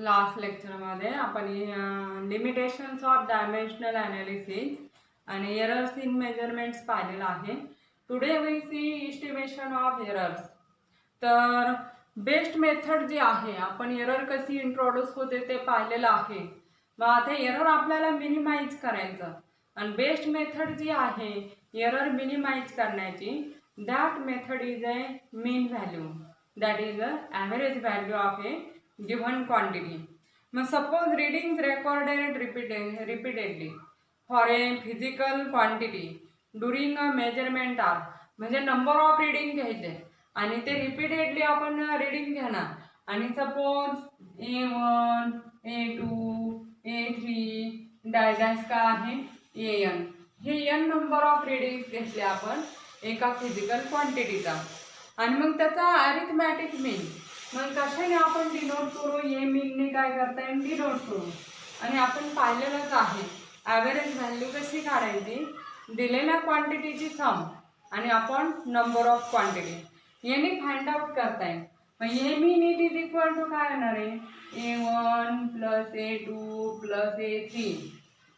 Last लेक्चरमध्ये आपण limitations of dimensional analysis आणि एरर्स इन मेजरमेंट्स पाहिलेलं आहे. Today we see estimation of errors. तर बेस्ट मेथड जी आहे, आपण एरर कशी इंट्रोड्यूस होते ते पाहिलेलं आहे. मग आता एरर आपल्याला मिनिमाइज करायचं आणि बेस्ट मेथड जी आहे एरर मिनिमाइज करण्याची, that method is a mean value, that is a average value of A given quantity. Now suppose readings recorded repeatedly for a physical quantity during a measurement are, म्हणजे number of reading घ्यायचे आणि ते repeatedly आपण reading घेणार. आणि suppose A1, A2, A3 dash का आहे AN, हे n नंबर ऑफ रीडिंग्स घेतले आपण एका फिजिकल क्वांटिटीचा. आणि मग त्याचा अरिथमॅटिक मीन मग कशाने आपण डिनोट करू, ए मीनने काय करता येईल डिनोट करू. आणि आपण पाहिलेलंच आहे ॲव्हरेज व्हॅल्यू कशी काढायची, दिलेल्या क्वांटिटीची सम आणि आपण नंबर ऑफ क्वांटिटी याने फाइंड आउट करता येईल. मग ए मीन इट इज इक्वल टू काय येणार आहे, A1 plus A2 plus A3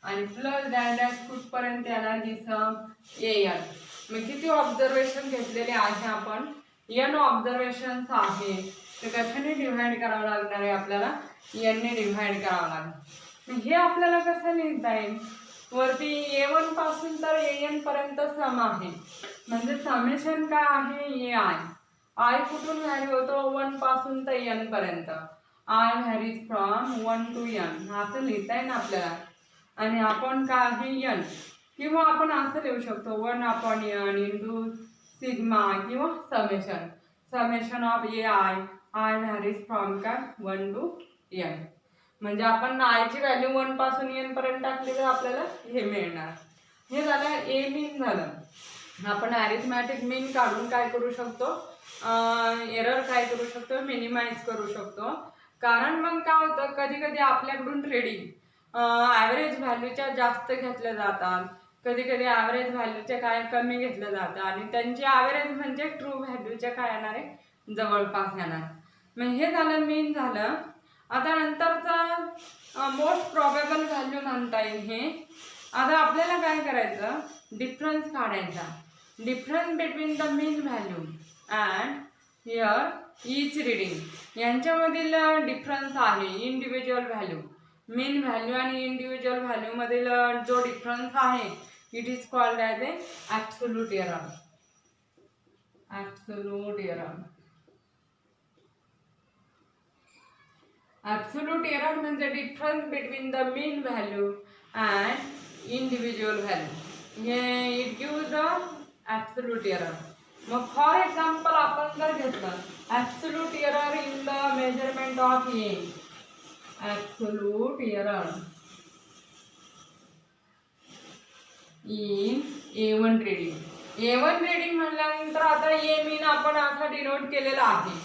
आणि प्लस डॅश कुठपर्यंत येणार ही सम AN. मग किती ऑब्झर्वेशन घेतलेले आहे आपण, n ऑब्झर्वेशन्स आहे, तर कशाने डिव्हाइड करावं लागणार आहे आपल्याला, n ने डिव्हाइड करावं लागणार. हे आपल्याला कसं लिहिता येईल, वरती A1 पासून तर AN पर्यंत सम आहे, म्हणजे समेशन काय आहे I कुठून व्हॅरी होतो 1 पासून तर n पर्यंत, I varies from 1 to n असं लिहिता येईल आपल्याला. आणि आपण काय आहे n, किंवा आपण असं लिहू शकतो 1/n इंटू सिग्मा किंवा summation of I varies from काय 1 to n. म्हणजे आपण I ची व्हॅल्यू 1 पासून n पर्यंत टाकली तर आपल्याला हे मिळणार. हे झालं ए मीन झालं. आपण अरिथमॅटिक मीन काढून काय करू शकतो, एरर काय करू शकतो, मिनिमाइज करू शकतो. कारण मग काय होतं, कधी कधी आपल्याकडून रीडिंग ॲव्हरेज व्हॅल्यूच्या जास्त घेतल्या जातात, कधी कधी ॲव्हरेज व्हॅल्यूच्या काय कमी घेतल्या जातात आणि त्यांची ॲव्हरेज म्हणजे ट्रू व्हॅल्यूच्या काय येणार आहे जवळपास येणार. मग हे झालं मीन झालं. आता नंतरचं मोस्ट प्रॉबेबल व्हॅल्यू म्हणता येईल हे. आता आपल्याला काय करायचं, डिफरन्स काढायचा, difference between the mean value and here each reading यांच्यामधील डिफरन्स आहे इंडिव्हिज्युअल व्हॅल्यू. मीन व्हॅल्यू आणि इंडिव्हिज्युअल व्हॅल्यू मधील जो डिफरन्स आहे it is called as a absolute error. Absolute error. Absolute error म्हणजे difference between the mean value and individual value, हे it give the absolute error. मग for example आपण जर घेतलं absolute error in the measurement of a, absolute error in A1 reading. A1 reading म्हणल्यानंतर आता ए mean आपण असा डिनोट केलेला आहे.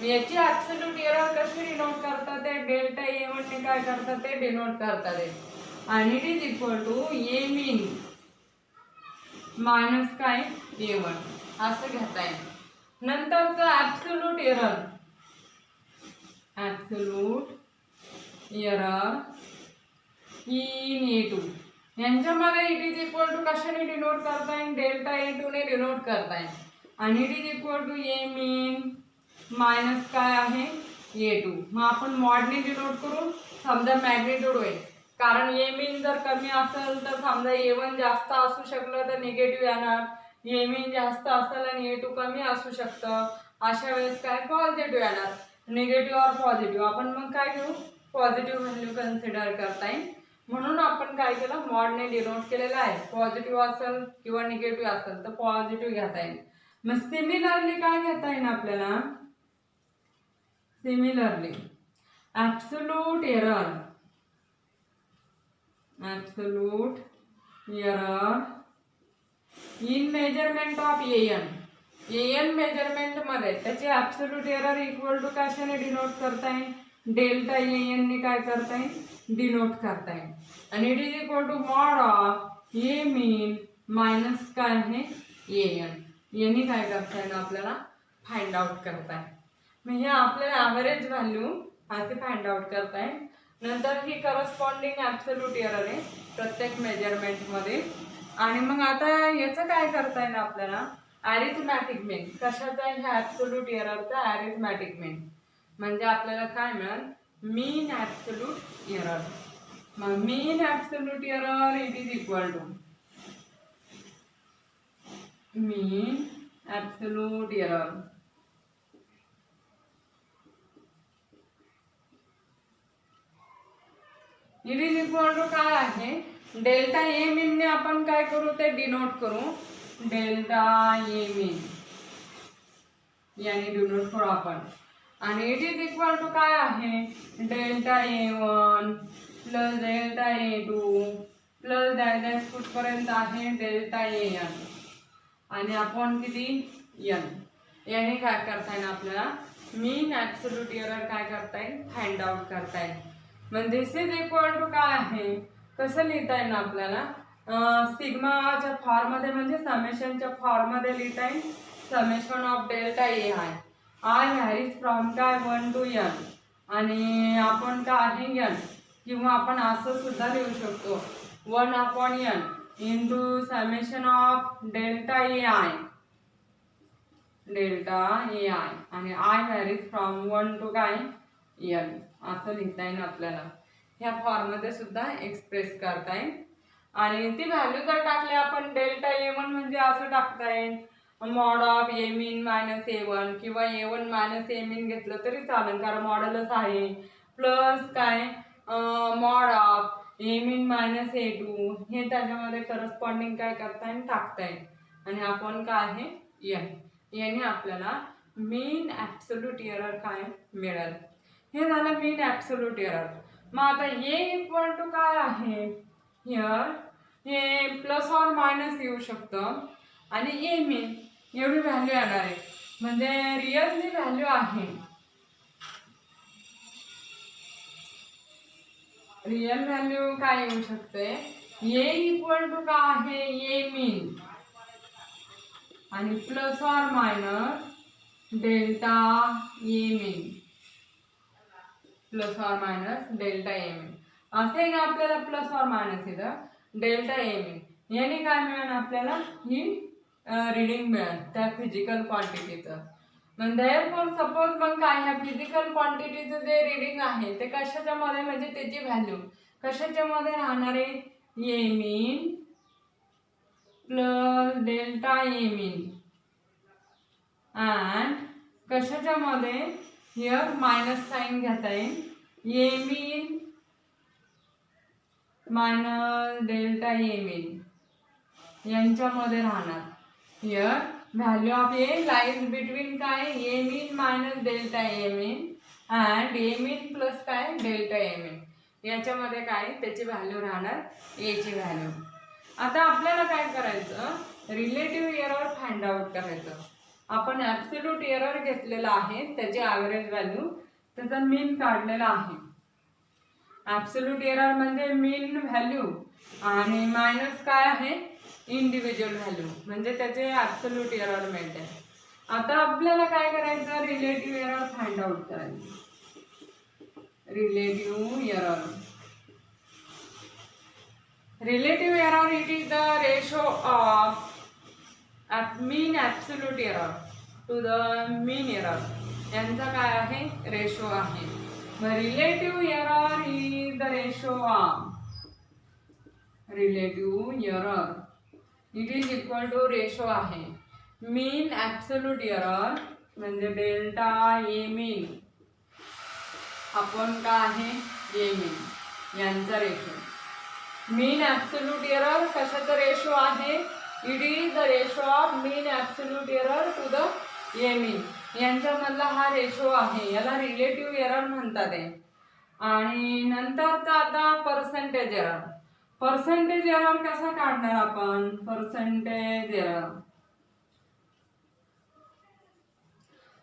याची ॲब्सोल्यूट एरर कशी डिनोट करतात, ते डेल्टा A1 ने काय करतात ते डिनोट करतात आणि it is equal to a mean minus काय A1 असं घेता येईल. नंतरचं absolute error, absolute error in A2 यांच्यामध्ये इट इज इक्वल टू कशाने डिनोट करता येईल, डेल्टा A2 ने डिनोट करता येईल आणि it is equal to a mean minus काय आहे A2. मग आपण मॉडने डिनोट करू, समजा मॅग्निट्यूड होईल, कारण ए मीन जर कमी असेल तर समजा A1 जास्त असू शकलं तर निगेटिव्ह येणार, ए मीन जास्त असेल आणि A2 कमी असू शकतं, अशा वेळेस काय पॉझिटिव्ह येणार, निगेटिव्ह और पॉझिटिव्ह. आपण मग काय घेऊ, पॉझिटिव्ह व्हॅल्यू कन्सिडर करता येईल. म्हणून आपण काय केलं, मॉडने डिनोट केलेलं आहे. पॉझिटिव्ह असेल किंवा निगेटिव्ह असेल तर पॉझिटिव्ह घेता येईल. मग सिमिलरली काय घेता येईल आपल्याला, similarly absolute error, absolute error in measurement of AN measurement मध्ये त्याचे ॲब्सोल्यूट एरर इक्वल टू कशाने डिनोट करता येईल, डेल्टा AN ने काय करता येईल डिनोट करता येईल आणि it is equal to mod of a mean minus काय आहे AN. यांनी काय करता येईल आपल्याला फाइंड आउट करता येईल. मग हे आपल्याला ॲव्हरेज व्हॅल्यू असे फाइंड आउट करताय. नंतर ही करस्पॉन्डिंग ॲब्सोल्यूट एरर आहे प्रत्येक मेजरमेंटमध्ये. आणि मग आता याचं काय करता येईल आपल्याला, अरिथमॅटिक मीन. कशाचा आहे, ह्या ॲब्सोल्यूट एररचा अरिथमॅटिक मीन. म्हणजे आपल्याला काय मिळेल, मीन ॲब्सोल्यूट एरर. मग mean absolute error it is equal to mean absolute error it is equal to काय आहे, डेल्टा ए मीन ने आपण काय करू ते डिनोट करू, डेल्टा ए मीन याने डिनोट करू आपण. आणि इट इज इक्वल टू काय आहे, delta A1 plus delta A2 plus dash कुठपर्यंत आहे डेल्टा एन. आणि आपण किती एन. याने काय करता येईल आपल्याला मीन ॲब्सोल्यूट एरर काय करता येईल, फाइंड आउट करता येईल. म्हणजे दिस इज इक्वल टू काय आहे, कसं लिहिता येईल आपल्याला, सिग्माच्या फॉर्ममध्ये म्हणजे समेशनच्या फॉर्ममध्ये लिहिता येईल. Summation of delta A I varies from काय 1 to n. आणि आपण काय आहे n, किंवा आपण असं सुद्धा लिहू शकतो 1/n into summation of delta A I आणि आय व्हॅरीज फ्रॉम 1 to काय n असं लिहिता येईल आपल्याला. ह्या फॉर्ममध्ये सुद्धा एक्सप्रेस करता येईल. आणि ती व्हॅल्यू जर टाकली आपण डेल्टा ए1 म्हणजे असं टाकता येईल mod of a mean minus A1 किंवा ए1 मायनस ए मीन घेतलं तरी चालेल कारण मॉडलच आहे. प्लस काय mod of a mean minus A2 हे त्याच्यामध्ये करस्पॉन्डिंग काय करता येईल टाकता येईल. आणि आपण काय आहे एन. याने आपल्याला मीन ॲब्सोल्यूट एरर काय मिळेल. हे झालं मीन ॲब्सोल्यूट एरर. मग आता ए इक्वल टू काय आहे, हिअर हे प्लस ऑर मायनस येऊ शकतं. आणि ए मीन एवढी व्हॅल्यू येणार आहे. म्हणजे रिअल जी व्हॅल्यू आहे, रिअल व्हॅल्यू काय येऊ शकते, ए इक्वल टू काय आहे ए मीन आणि plus or minus delta A mean plus or minus delta A mean असे ना आपल्याला प्लस ऑर मायनस इथं डेल्टा ए मीन. याने काय मिळेल आपल्याला, ही रीडिंग मिळेल त्या फिजिकल क्वांटिटीचं. म्हणजे सपोज मग काय ह्या फिजिकल क्वांटिटीचं जे रीडिंग आहे ते कशाच्या मध्ये, म्हणजे त्याची व्हॅल्यू कशाच्या मध्ये राहणार आहे, ए mean plus delta A mean and कशाच्या मध्ये, हिअर मायनस साइन घेता येईल, ए मीन मायनस डेल्टा ए मीन यांच्यामध्ये राहणार. Here value of a lies between काय a mean minus delta A mean and a mean plus काय डेल्टा ए मीन याच्यामध्ये काय त्याची व्हॅल्यू राहणार ए ची व्हॅल्यू. आता आपल्याला काय करायचं, रिलेटिव्ह एरर फाइंड आउट करायचं. आपण ॲब्सोल्यूट एरर घेतलेला आहे, त्याची ॲव्हरेज व्हॅल्यू त्याचा मीन काढलेला आहे. ॲब्सोल्यूट एरर म्हणजे मीन व्हॅल्यू आणि मायनस काय आहे इंडिव्हिज्युअल व्हॅल्यू, म्हणजे त्याचे ॲब्सोल्यूट एरर मिळते. आता आपल्याला काय करायचं, रिलेटिव्ह एरर फाइंड आउट करायचं. Relative error it is the ratio of mean absolute error to the mean error. यांचा काय आहे रेशो आहे. Relative error is the ratio of it is equal to ratio आहे मीन ॲब्सोल्यूट एरर म्हणजे delta ए mean आपण काय आहे ए mean यांचा रेशो. मीन ॲब्सोल्यूट एरर कशाचा रेशो आहे, it is the ratio of mean absolute error to the ए मीन यांच्यामधला हा रेशो आहे, याला रिलेटिव्ह एरर म्हणतात आहे. आणि नंतरचा आता पर्सेंटेज एरर. पर्सेंटेज एरर कसा काढणार आपण, पर्सेंटेज एरर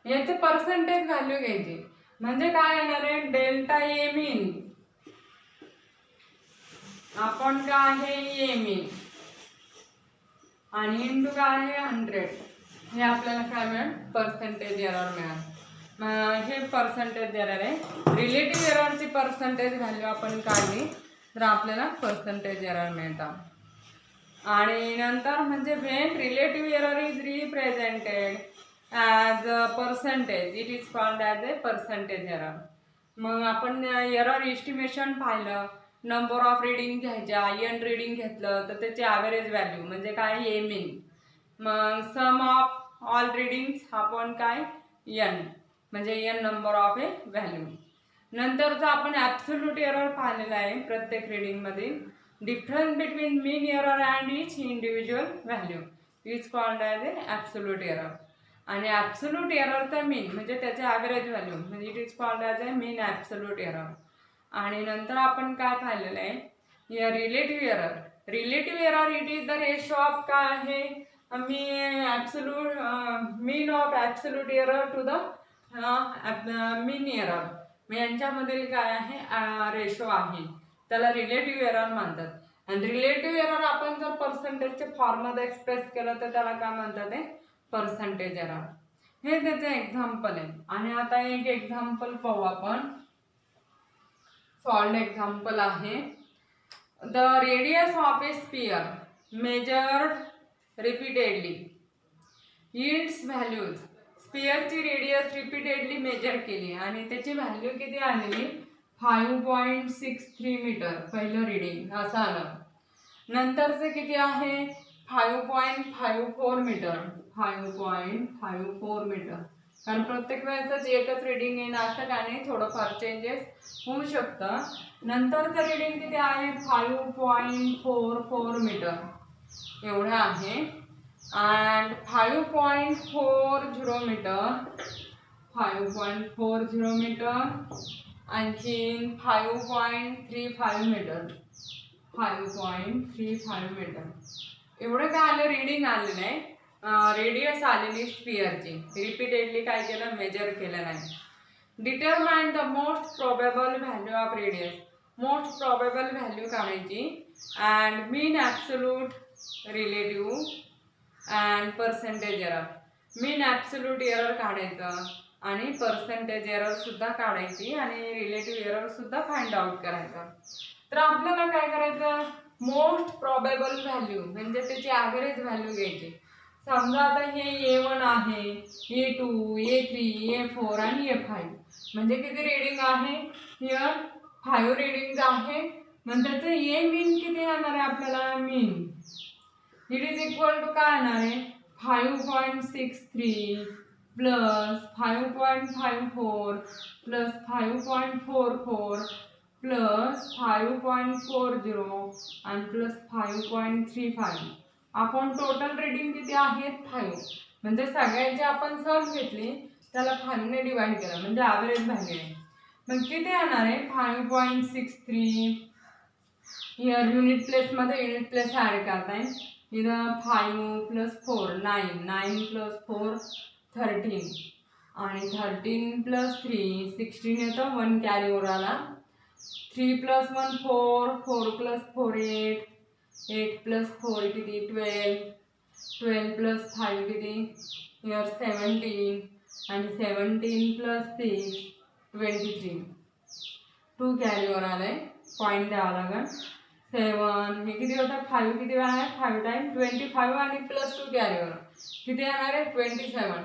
याचे पर्सेंटेज व्हॅल्यू घ्यायची. म्हणजे काय येणार आहे डेल्टा ए मीन आपण काय आहे ए मीन आणि इंटू काय आहे 100. हे आपल्याला काय मिळेल पर्सेंटेज एरर मिळेल. हे पर्सेंटेज एरर आहे. रिलेटिव्ह एररची पर्सेंटेज व्हॅल्यू आपण काढली तर आपल्याला पर्सेंटेज एरर मिळतात. आणि नंतर म्हणजे when relative error is represented as a percentage it is called as A percentage error. मग आपण एरर एस्टिमेशन पाहिलं, नंबर ऑफ रीडिंग घ्यायच्या, एन रीडिंग घेतलं तर त्याची ॲव्हरेज व्हॅल्यू म्हणजे काय ए मीन. मग सम ऑफ ऑल रीडिंग्स आपण काय एन म्हणजे N number of a value. नंतरचा आपण ॲब्सोल्यूट एरर पाहिलेला आहे प्रत्येक रीडिंगमध्ये. Difference between mean error and each individual value is called as a absolute error. आणि ॲब्सोल्यूट एररचा मीन म्हणजे त्याचे ॲव्हरेज व्हॅल्यू म्हणजे it is called as a mean absolute error. आणि नंतर आपण काय पाहिलेलं आहे relative error. Relative error it is the ratio of काय आहे mean of absolute error to the mean error. यांच्यामधील काय आहे रेशो आहे त्याला रिलेटिव्ह एरर म्हणतात. आणि रिलेटिव्ह एरर आपण जर पर्सेंटेजच्या फॉर्ममध्ये एक्सप्रेस केलं तर त्याला काय म्हणतात ते पर्सेंटेज एरर. हे त्याचे एक्झाम्पल आहे. आणि आता एक एक्झाम्पल पाहू आपण. सॉल्ड एक्झाम्पल आहे. The radius of a sphere measured repeatedly yields values. स्फिअरची रेडियस रिपीटेडली मेजर केली आणि त्याची व्हॅल्यू किती आलेली 5.63 मीटर. पहिलं रीडिंग असं आलं. नंतरचं किती आहे 5.54 मीटर. 5.54 मीटर. कारण प्रत्येक वेळेसच एकच रीडिंग येणं असं काय नाही, थोडंफार चेंजेस होऊ शकतं. नंतरचं रीडिंग किती आहे 5.44 मीटर एवढं आहे. अँड 5.40 मीटर 5.40 मीटर आणखीन 5.35 मीटर 5.35 मीटर एवढं काय आलं रीडिंग आलेलं आहे. रेडियस आलेली स्फिअरची रिपीटेडली काय केलं मेजर केलं नाही. Determine the most probable value of radius. Most probable value काढायची and mean absolute relative and percentage error. Mean absolute error काढायचं आणि पर्सेंटेज एरर सुद्धा काढायची आणि रिलेटिव्ह एरर सुद्धा फाइंड आउट करायचं. तर आपल्याला काय करायचं मोस्ट प्रोबेबल व्हॅल्यू म्हणजे त्याची ॲव्हरेज व्हॅल्यू घ्यायची. समजा आता हे A1 आहे, A2, A3, A4 आणि A5 म्हणजे किती रीडिंग आहे हिअर 5 रीडिंग आहे. मग त्याचं ए मीन किती येणार आहे आपल्याला मीन इट इज इक्वल टू काय येणार आहे 5.63 प्लस 5.54 प्लस 5.44 प्लस 5.40 आणि प्लस 5.35. आपण टोटल रीडिंग किती आहेत 5 म्हणजे सगळ्यांची आपण सम घेतली त्याला 5 ने डिवाइड केलं म्हणजे ॲव्हरेज व्हॅल्यू आहे. मग किती येणार आहे 5.63. हिअर युनिट प्लेसमध्ये युनिट प्लेस ॲड करताय. इथं 5 प्लस 4 9 9 प्लस 4 13 आणि 13 प्लस 3 16 येतं 1 कॅरीवर आला. 3 प्लस 1 4 4 प्लस 4 8 8 प्लस 4 किती 12 12 प्लस 5 किती हिअर 17 आणि 17 प्लस 6 23 2 कॅरीवर आलंय पॉईंट द्यावा लागेल. 7 हे किती होतं 5 किती वेळा आहे 5 टाइम 25 आणि प्लस 2 कॅरीवर किती येणार आहे 27.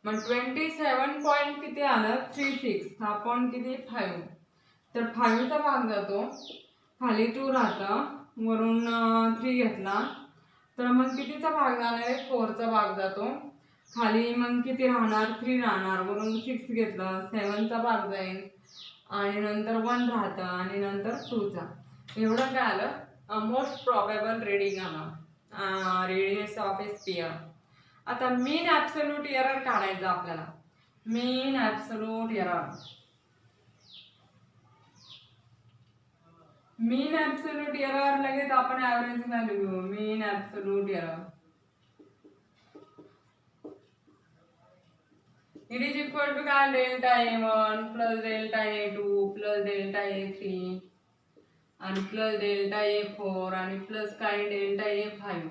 मग 27 पॉईंट किती आलं 36 हा पॉईंट किती 5. तर 5चा भाग जातो खाली 2 राहतं वरून 3 घेतला तर मग कितीचा भाग जाणार आहे 4चा भाग जातो खाली मग किती राहणार 3 राहणार वरून 6 घेतलं 7चा भाग जाईल आणि नंतर 1 राहतं आणि नंतर 2चा. एवढं काय आलं मोस्ट प्रॉबेबल रीडिंग आलं रेडियस ऑफ ए स्फिअर. आता मीन ॲब्सोल्यूट एरर काढायचं आपल्याला. Mean absolute error mean absolute error लगेच आपण ॲव्हरेज व्हॅल्यू घेऊ. Mean absolute error it is equal to काय delta A1 plus delta A2 plus delta A3 आणि plus delta A4 आणि plus काय डेल्टा A5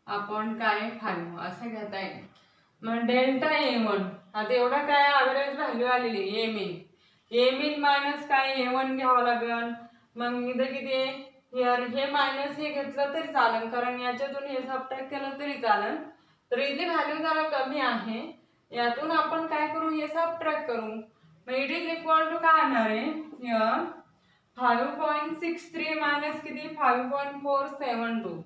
आपण काय 5 असं घेता येईल. मग डेल्टा A1 आता एवढा काय ॲव्हरेज व्हॅल्यू आलेली ए मीन मायनस काय A1 घ्यावं लागेल. मग इथं किती आहे हे मायनस हे घेतलं तरी चालेल, कारण याच्यातून हे सबट्रॅक्ट केलं तरी चालेल. तर इथली व्हॅल्यू जरा कमी आहे, यातून आपण काय करू हे सबट्रॅक्ट करू. मग इट इज इक्वल टू काय येणार आहे 5.63 मायनस किती 5.472.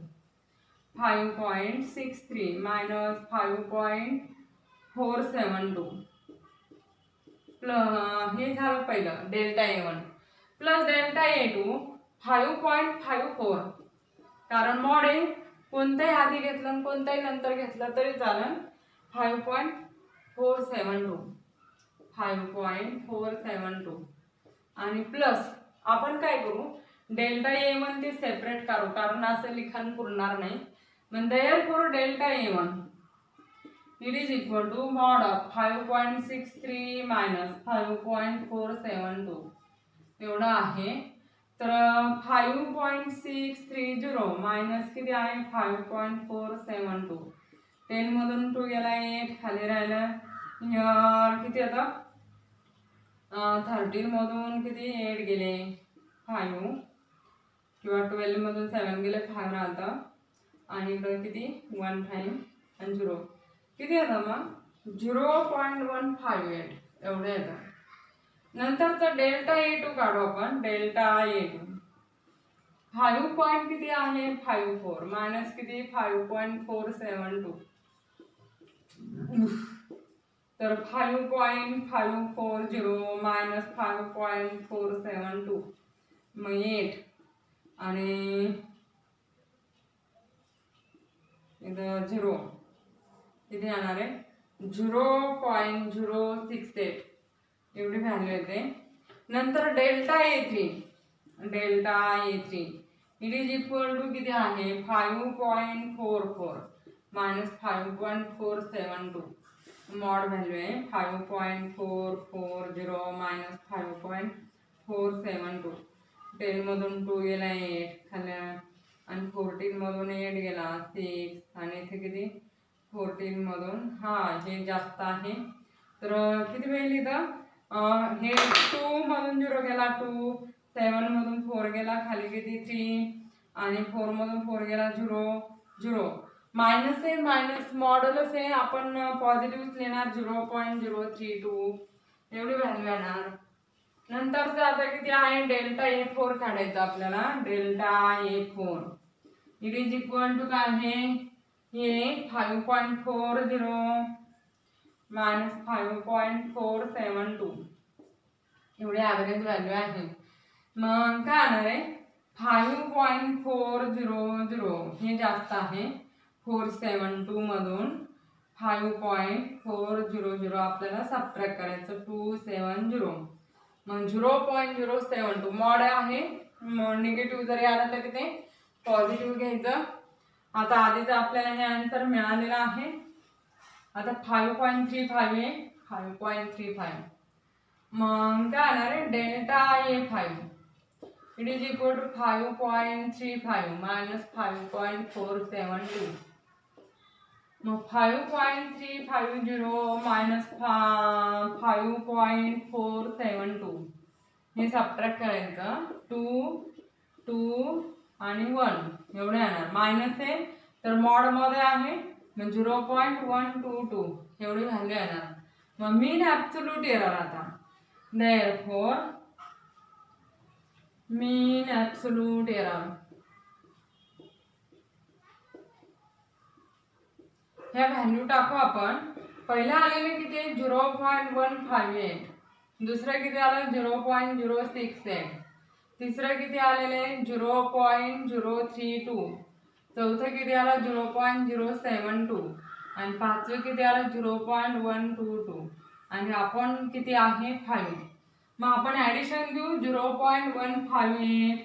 5.63 मायनस 5.472 हे झालं पहिलं delta A1 plus delta A2 5.54. कारण मॉड आहे, कोणत्याही आधी घेतलं आणि कोणत्याही नंतर घेतलं तरी चालेल. 5.472 आणि प्लस आपण काय करू डेल्टा A1 ते सेपरेट करू, कारण असं लिखाण पुरणार नाही. मग therefore delta A1 it is equal to mod of 5.63 minus 5.472 एवढा आहे. तर 5.630 मायनस किती आहे 5.472. 10 मधून 2 गेला 8 खाली राहिला किती आता 13 मधून किती 8 गेले 5 किंवा 12 मधून 7 गेले 5 राहतं आणि इकडे किती 1 5 आणि 0 किती येतं मग 0.158 एवढे येतं. नंतरचं डेल्टा A2 काढू आपण. डेल्टा A2 5 पॉइंट किती आहे 54 मायनस किती 5.472. तर 5.540 मायनस 5.472 मग 8 आणि इथं 0 किती येणार आहे 0.068 एवढी व्हॅल्यू येते. नंतर delta A3 it is equal to किती आहे 5.44 मायनस 5.472. मॉड व्हॅल्यू आहे 5.440 मायनस 5.472. 10 मधून 2 गेला 8 खाली आणि 14 मधून 8 गेला 6 आणि इथे किती 14 मधून हे जास्त आहे. तर किती होईल इथं हे 2 मधून 0 गेला 2 7 मधून 4 गेला खाली किती 3 आणि 4 मधून 4 गेला 0 मायनस आहे मायनस मॉडलच आहे आपण पॉझिटिव्ह लिहिणार 0.032 एवढी व्हॅल्यू येणार. नंतरचं आता किती आहे डेल्टा A4 काढायचं आपल्याला. Delta A4 it is equal to काय आहे हे 5.40 मायनस 5.472 एवढी ॲव्हरेज व्हॅल्यू आहे. मग काय येणार आहे 5.400 हे जास्त आहे 472 मधून 5.400 आपल्याला सबट्रॅक्ट करायचं 270. मग 0.072 मॉड आहे निगेटिव्ह जरी आला तरी ते पॉझिटिव्ह घ्यायचं. आता आधीच आपल्याला हे आन्सर मिळालेलं आहे. आता 5.35 आहे 5.35 मग काय येणार आहे delta A5 it is equal to 5.35 minus 5.472. मग 5.350 मायनस 5.472 हे सबट्रॅक्ट करायचं 2 आणि 1 एवढे येणार. मायनस आहे तर मॉड मध्ये आहे मग 0.122 एवढी व्हॅल्यू येणार. मग मीन ॲब्सोल्यूट एरर आता therefore मीन ॲब्सोल्यूट एरर ह्या व्हॅल्यू टाकू आपण. पहिला आलेले किती 0.158 दुसरं किती आलं 0.068 तिसरं किती आलेले 0.032 चौथं किती आलं 0.072 आणि पाचवं किती आलं 0.122 आणि आपण किती आहे 5. मग आपण ॲडिशन घेऊ 0.158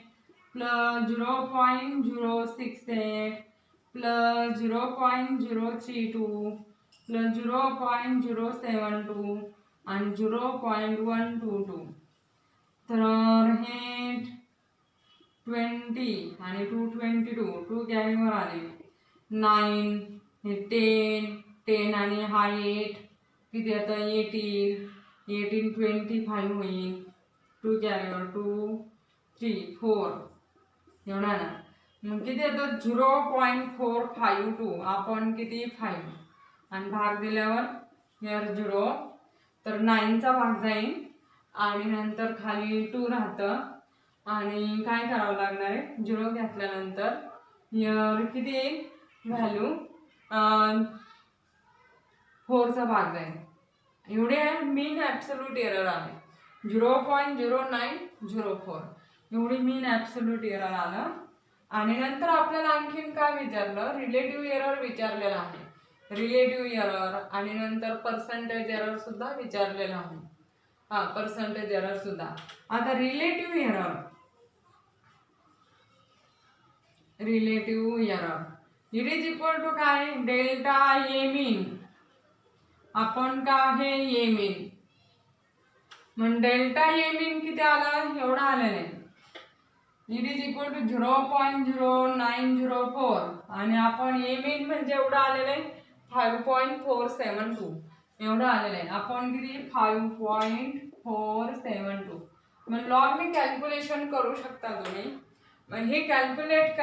प्लस 0.068 प्लस 0.032 प्लस 0.072 आणि 0.122. तर हे 20 आणि 222 कॅरीवर आले 9 हे 10 आणि हा 8 किती येतं 18 25 होईल, 2 कॅरीवर 2 3 4 एवढा ना. मग किती येतं 0.452 आपण किती 5 आणि भाग दिल्यावर हेअर 0 तर 9चा भाग जाईल आणि नंतर खाली 2 राहतं आणि काय करावं लागणार आहे 0 घेतल्यानंतर हेअर किती येईल व्हॅल्यू 4चा भाग जाईल. एवढे मीन ॲब्सोल्यूट एरर आले 0.0904 एवढी मीन ॲब्सोल्यूट एरर आलं. आणि नंतर आपल्याला आणखीन काय विचारलं रिलेटिव्ह एरर विचारलेला आहे. रिलेटिव्ह एरर आणि नंतर पर्सेंटेज एरर सुद्धा विचारलेला आहे. पर्सेंटेज एरर सुद्धा. आता relative error it is equal to काय डेल्टा ए मीन आपण का आहे ए मीन मग डेल्टा ए मीन किती आलं एवढं आलं नाही. इट इज इक्वल टू 0.0904 आणि आपण ए मीन म्हणजे एवढं आलेलं आहे 5.472 एवढं आलेलं आहे. आपण किती 5.472 मग लॉगने कॅल्क्युलेशन करू शकता तुम्ही. मग हे कॅल्क्युलेट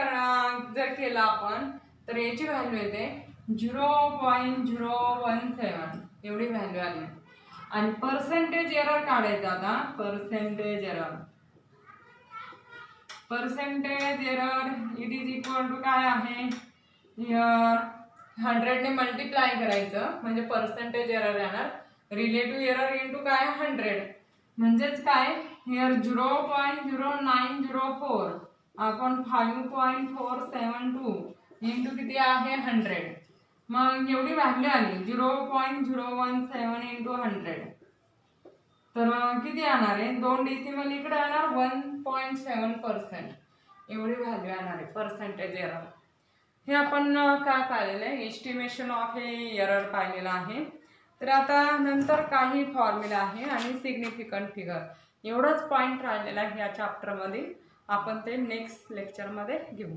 जर केलं आपण तर याची व्हॅल्यू येते 0.017 एवढी व्हॅल्यू आली. आणि पर्सेंटेज एरर काढायचं आता. Percentage error it is equal to काय आहे 100 ने मल्टिप्लाय करायचं म्हणजे पर्सेंटेज एरर येणार. रिलेटिव्ह एरर इंटू काय 100 म्हणजेच काय हिअर 0.0904 आपण 5.472 इंटू किती आहे 100 मग एवढी व्हॅल्यू आली 0.017 इंटू 100 तर किती येणार आहे 2 डेसिमल इकडे येणार 1.7% एवढी व्हॅल्यू येणार आहे पर्सेंटेज एरर. हे आपण काय पाहिलेलं आहे एस्टिमेशन ऑफ हे एरर पाहिलेलं आहे. तर आता नंतर काही फॉर्म्युला आहे आणि सिग्निफिकंट फिगर एवढंच पॉईंट राहिलेला आहे या चॅप्टरमध्ये. आपण ते नेक्स्ट लेक्चरमध्ये घेऊ.